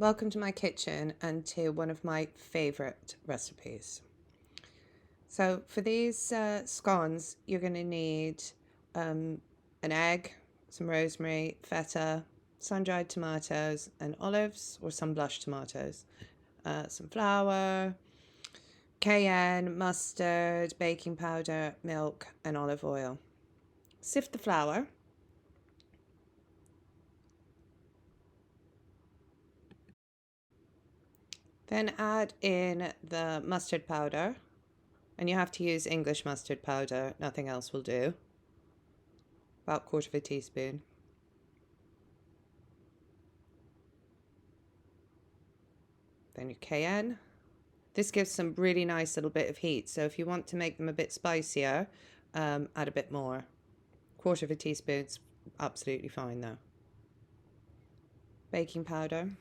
Welcome to my kitchen and to one of my favourite recipes. So for these scones, you're going to need an egg, some rosemary, feta, sun-dried tomatoes and olives or some blush tomatoes, some flour, cayenne, mustard, baking powder, milk and olive oil. Sift the flour. Then add in the mustard powder, and you have to use English mustard powder, nothing else will do. About 1/4 teaspoon. Then your cayenne. This gives some really nice little bit of heat, so if you want to make them a bit spicier, add a bit more. 1/4 teaspoon's absolutely fine though. Baking powder.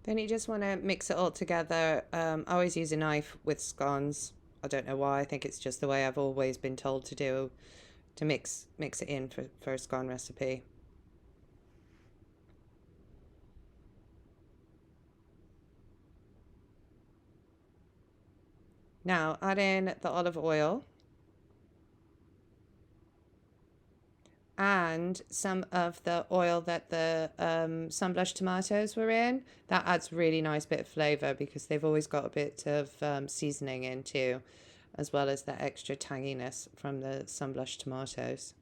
Then you just want to mix it all together. I always use a knife with scones. I don't know why. I think it's just the way I've always been told to do, to mix it in for a scone recipe. Now add in the olive oil and some of the oil that the sunblush tomatoes were in. That adds really nice bit of flavour because they've always got a bit of seasoning in too, as well as the extra tanginess from the sunblush tomatoes.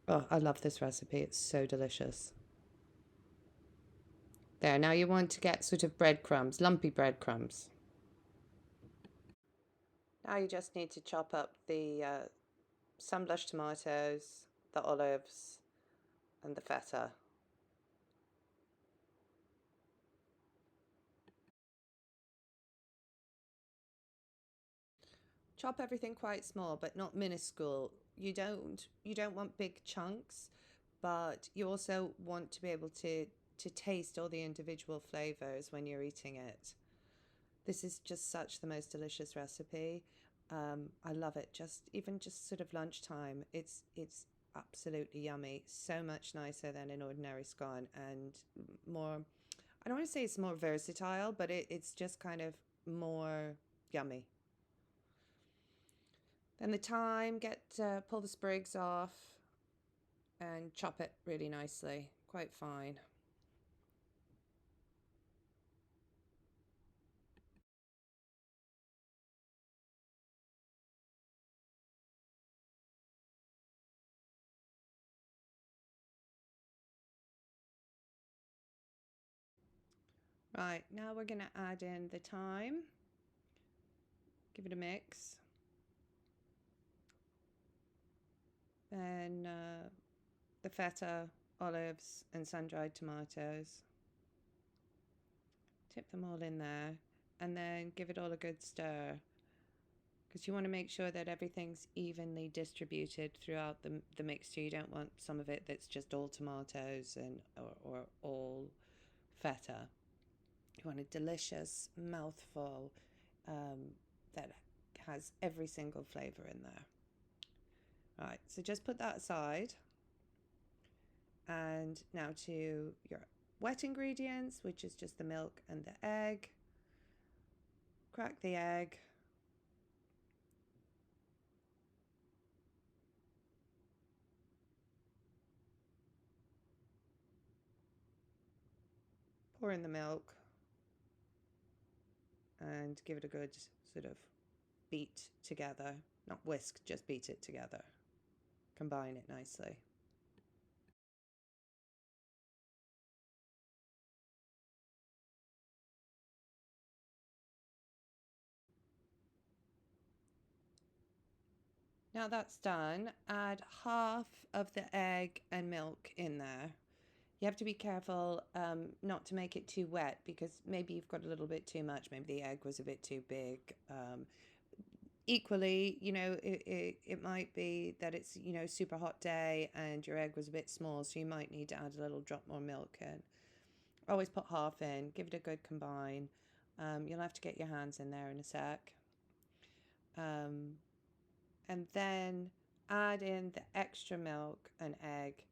Oh, I love this recipe. It's so delicious. There, now you want to get sort of breadcrumbs, lumpy breadcrumbs. Now you just need to chop up the sunblush tomatoes, the olives, and the feta. Chop everything quite small, but not minuscule. You don't want big chunks, but you also want to be able to taste all the individual flavors when you're eating it. This is just such the most delicious recipe. I love it. Just sort of lunchtime. It's absolutely yummy. So much nicer than an ordinary scone and more. I don't want to say it's more versatile, but it's just kind of more yummy. Then the thyme, pull the sprigs off and chop it really nicely, quite fine. Right, now we're going to add in the thyme, give it a mix. Then the feta, olives, and sun-dried tomatoes. Tip them all in there and then give it all a good stir because you want to make sure that everything's evenly distributed throughout the mixture. You don't want some of it that's just all tomatoes or all feta. You want a delicious mouthful that has every single flavour in there. Right, so just put that aside. And now to your wet ingredients, which is just the milk and the egg. Crack the egg. Pour in the milk and give it a good sort of beat together. Not whisk, just beat it together. Combine it nicely. Now that's done, add half of the egg and milk in there. You have to be careful not to make it too wet because maybe you've got a little bit too much. Maybe the egg was a bit too big. Equally, it might be that it's, super hot day and your egg was a bit small, so you might need to add a little drop more milk in. Always put half in, give it a good combine. You'll have to get your hands in there in a sec. And then add in the extra milk and egg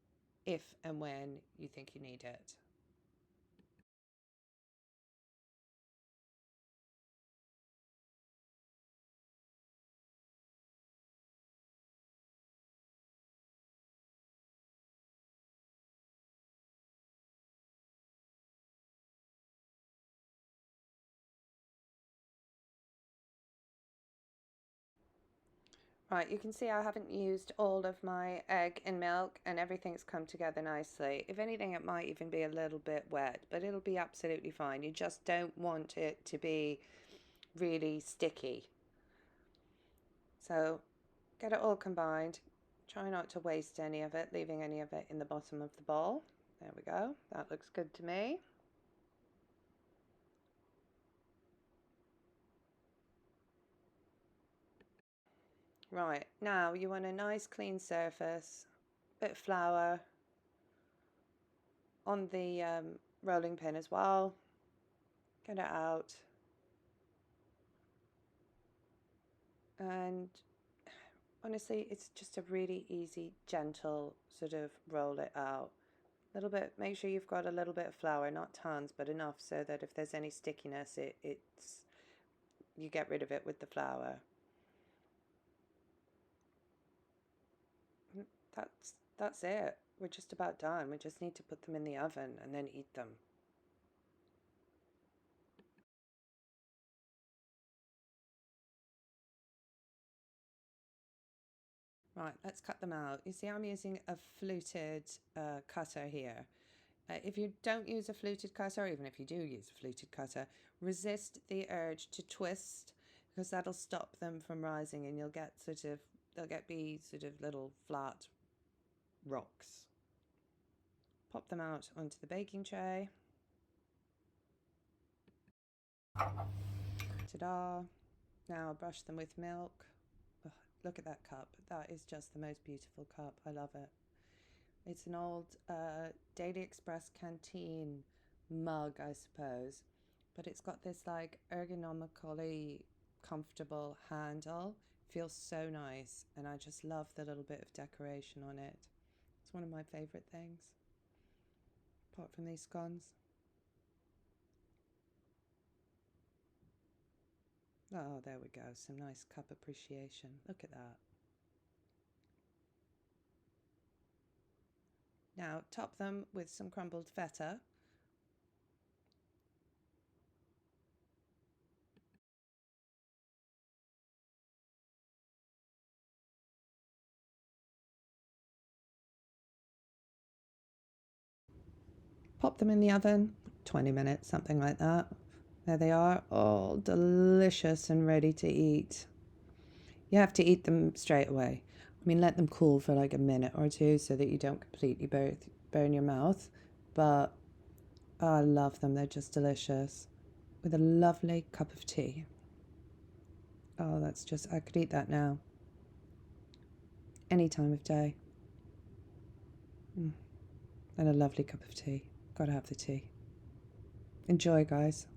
if and when you think you need it. Right, you can see I haven't used all of my egg and milk and everything's come together nicely. If anything, it might even be a little bit wet, but it'll be absolutely fine. You just don't want it to be really sticky. So get it all combined. Try not to waste any of it, leaving any of it in the bottom of the bowl. There we go. That looks good to me. Right, now you want a nice clean surface, bit of flour on the rolling pin as well. Get it out. And honestly, it's just a really easy, gentle sort of roll it out. A little bit, make sure you've got a little bit of flour, not tons, but enough so that if there's any stickiness, you get rid of it with the flour. That's it. We're just about done. We just need to put them in the oven and then eat them. Right, let's cut them out. You see, I'm using a fluted cutter here. If you don't use a fluted cutter, or even if you do use a fluted cutter, resist the urge to twist because that'll stop them from rising and you'll get they'll be sort of little flat rocks. Pop them out onto the baking tray. Ta-da! Now brush them with milk. Oh, look at that cup. That is just the most beautiful cup. I love it. It's an old Daily Express canteen mug, I suppose, but it's got this like ergonomically comfortable handle. Feels so nice, and I just love the little bit of decoration on it. It's one of my favourite things, apart from these scones. Oh, there we go. Some nice cup appreciation. Look at that. Now top them with some crumbled feta. Pop them in the oven, 20 minutes, something like that. There they are, all delicious and ready to eat. You have to eat them straight away. I mean, let them cool for like a minute or two so that you don't completely burn your mouth. But oh, I love them. They're just delicious. With a lovely cup of tea. Oh, that's just, I could eat that now. Any time of day. And a lovely cup of tea. Gotta have the tea. Enjoy, guys.